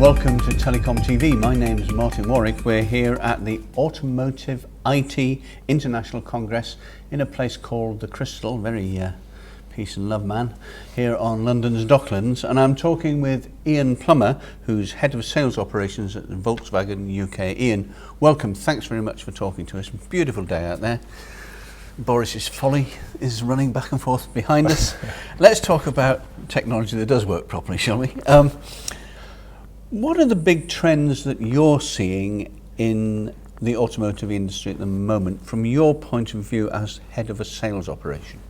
welcome to TelecomTV. My name is Martin Warwick. We're here at the automotiveIT International Congress in a place called the Crystal, very peace and love man, here on London's Docklands. And I'm talking with Ian Plummer, who's Head of Sales Operations at Volkswagen UK. Ian, welcome. Thanks very much for talking to us. Beautiful day out there. Boris's folly is running back and forth behind us. Let's talk about technology that does work properly, shall we? What are the big trends that you're seeing in the automotive industry at the moment from your point of view as head of a sales operation?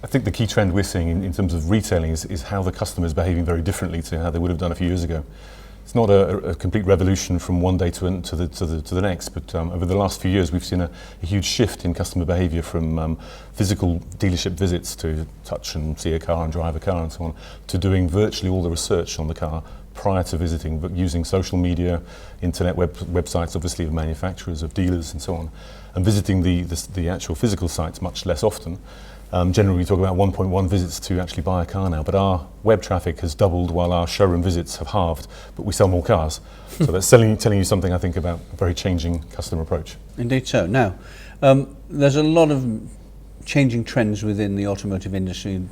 I think the key trend we're seeing in terms of retailing is how the customer is behaving very differently to how they would have done a few years ago. It's not a complete revolution from one day to the next, but over the last few years we've seen a huge shift in customer behaviour from physical dealership visits to touch and see a car and drive a car and so on, to doing virtually all the research on the car prior to visiting, but using social media, internet websites obviously of manufacturers, of dealers and so on, and visiting the actual physical sites much less often. Generally we talk about 1.1 visits to actually buy a car now, but our web traffic has doubled while our showroom visits have halved, but we sell more cars. So that's telling you something, I think, about a very changing customer approach. Indeed so. Now, there's a lot of changing trends within the automotive industry.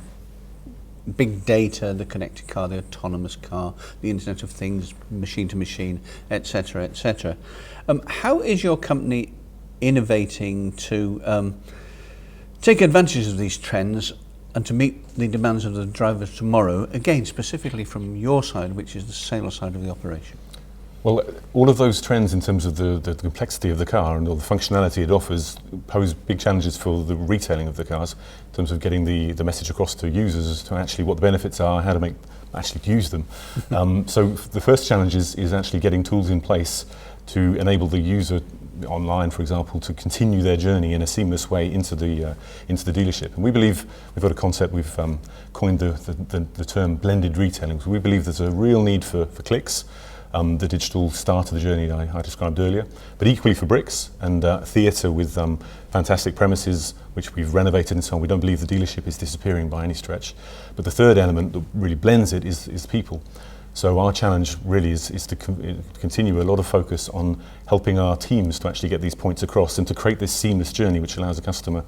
Big data, the connected car, the autonomous car, the Internet of Things, machine to machine, etc., etc. How is your company innovating to take advantage of these trends and to meet the demands of the drivers tomorrow, again, specifically from your side, which is the sales side of the operation? Well, all of those trends in terms of the complexity of the car and all the functionality it offers pose big challenges for the retailing of the cars in terms of getting the message across to users as to actually what the benefits are, how to actually use them. So the first challenge is actually getting tools in place to enable the user online, for example, to continue their journey in a seamless way into the dealership. And we believe we've got a concept, we've coined the term blended retailing. So we believe there's a real need for clicks, the digital start of the journey I described earlier, but equally for bricks and theatre with fantastic premises which we've renovated and so on. We don't believe the dealership is disappearing by any stretch. But the third element that really blends it is people. So our challenge really is to continue a lot of focus on helping our teams to actually get these points across and to create this seamless journey which allows a customer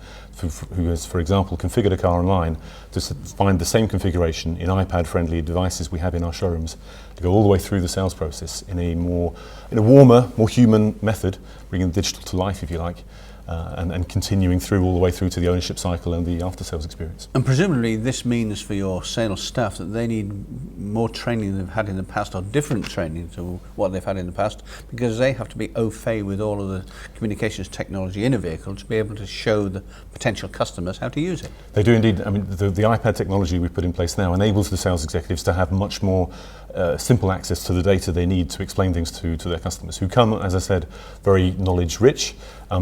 who has, for example, configured a car online to find the same configuration in iPad-friendly devices we have in our showrooms to go all the way through the sales process in a warmer, more human method, bringing digital to life, if you like. And continuing through all the way through to the ownership cycle and the after-sales experience. And presumably this means for your sales staff that they need more training than they've had in the past, or different training to what they've had in the past, because they have to be au fait with all of the communications technology in a vehicle to be able to show the potential customers how to use it. They do indeed. I mean, the iPad technology we've put in place now enables the sales executives to have much more simple access to the data they need to explain things to their customers, who come, as I said, very knowledge rich.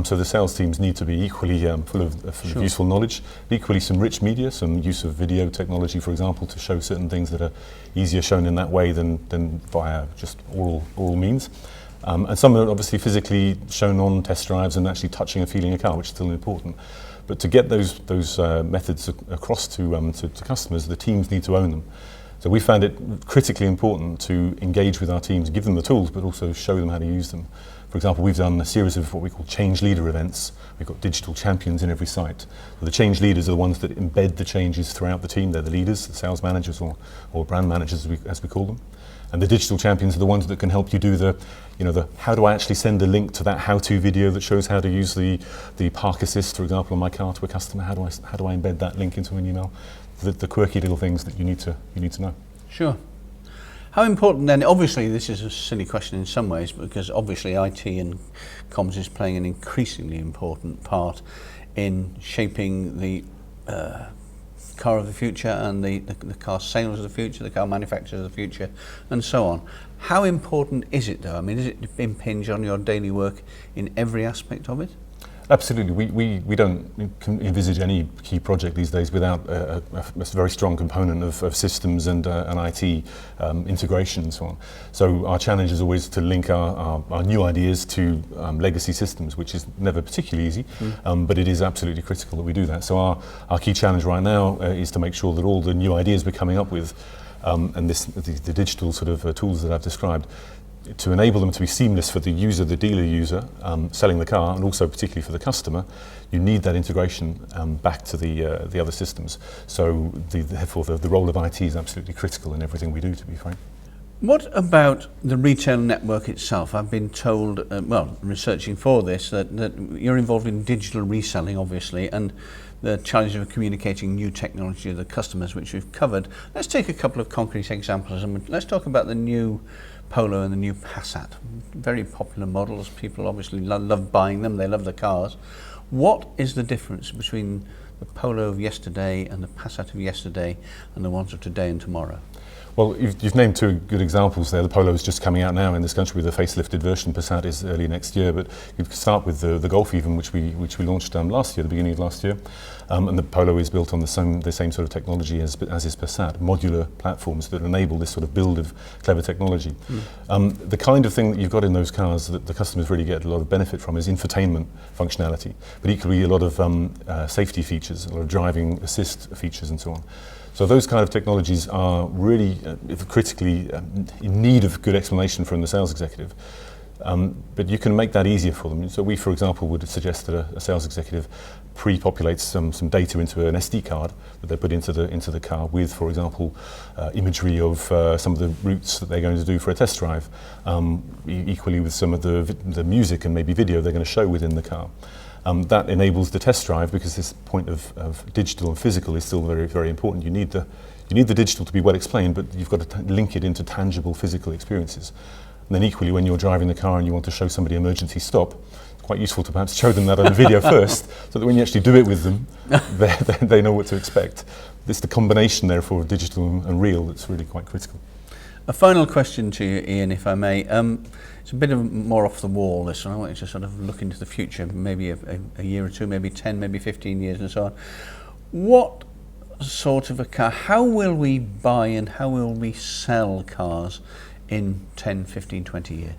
So the sales teams need to be equally full of useful knowledge, but equally some rich media, some use of video technology, for example, to show certain things that are easier shown in that way than via just oral means. And some are obviously physically shown on test drives and actually touching and feeling a car, which is still important. But to get those methods across to customers, the teams need to own them. So we found it critically important to engage with our teams, give them the tools, but also show them how to use them. For example, we've done a series of what we call change leader events. We've got digital champions in every site. So the change leaders are the ones that embed the changes throughout the team. They're the leaders, the sales managers or brand managers as we call them. And the digital champions are the ones that can help you do the how do I actually send a link to that how-to video that shows how to use the park assist, for example, on my car to a customer. How do I embed that link into an email? The quirky little things that you need to know. Sure. How important then, obviously this is a silly question in some ways, because obviously IT and comms is playing an increasingly important part in shaping the car of the future and the car sales of the future, the car manufacturers of the future, and so on. How important is it though? I mean, does it impinge on your daily work in every aspect of it? Absolutely. We don't envisage any key project these days without a very strong component of systems and IT integration and so on. So our challenge is always to link our new ideas to legacy systems, which is never particularly easy, but it is absolutely critical that we do that. So our key challenge right now is to make sure that all the new ideas we're coming up with and the digital sort of tools that I've described, to enable them to be seamless for the user, the dealer user, selling the car, and also particularly for the customer, you need that integration back to the other systems. So therefore the role of IT is absolutely critical in everything we do, to be frank. What about the retail network itself? I've been told, well, researching for this, that you're involved in digital reselling, obviously, and the challenge of communicating new technology to the customers, which we've covered. Let's take a couple of concrete examples, and let's talk about the new Polo and the new Passat. Very popular models. People obviously love buying them. They love the cars. What is the difference between the Polo of yesterday and the Passat of yesterday and the ones of today and tomorrow? Well, you've named two good examples there. The Polo is just coming out now in this country with a facelifted version. Passat is early next year, but you could start with the Golf even, which we launched last year, the beginning of last year. And the Polo is built on the same sort of technology as is Passat, modular platforms that enable this sort of build of clever technology. The kind of thing that you've got in those cars that the customers really get a lot of benefit from is infotainment functionality, but equally a lot of safety features, a lot of driving assist features and so on. So those kind of technologies are really critically in need of good explanation from the sales executive. But you can make that easier for them. So we, for example, would suggest that a sales executive pre-populates some data into an SD card that they put into the car with, for example, imagery of some of the routes that they're going to do for a test drive. Equally with some of the music and maybe video they're going to show within the car. That enables the test drive, because this point of digital and physical is still very, very important. You need the digital to be well explained, but you've got to link it into tangible physical experiences. And then equally, when you're driving the car and you want to show somebody emergency stop, it's quite useful to perhaps show them that on a video first, so that when you actually do it with them, they know what to expect. It's the combination, therefore, of digital and real that's really quite critical. A final question to you, Ian, if I may. It's a bit of more off the wall, this one. I want you to sort of look into the future, maybe a year or two, maybe 10, maybe 15 years and so on. What sort of a car, how will we buy and how will we sell cars in 10, 15, 20 years?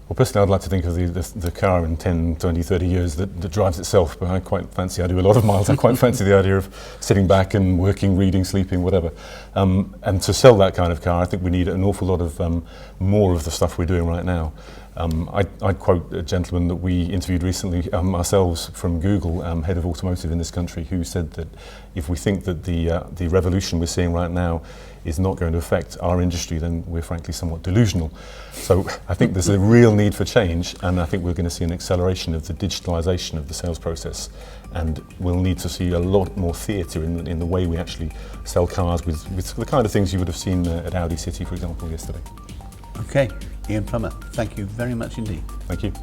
Well, personally, I'd like to think of the car in 10, 20, 30 years that drives itself, but I do a lot of miles, I quite fancy the idea of sitting back and working, reading, sleeping, whatever. And to sell that kind of car, I think we need an awful lot of more of the stuff we're doing right now. I'd quote a gentleman that we interviewed recently ourselves from Google, head of automotive in this country, who said that if we think that the revolution we're seeing right now is not going to affect our industry, then we're frankly somewhat delusional. So I think there's a real need for change, and I think we're going to see an acceleration of the digitalisation of the sales process, and we'll need to see a lot more theatre in the way we actually sell cars with the kind of things you would have seen at Audi City, for example, yesterday. Okay, Ian Plummer, thank you very much indeed. Thank you.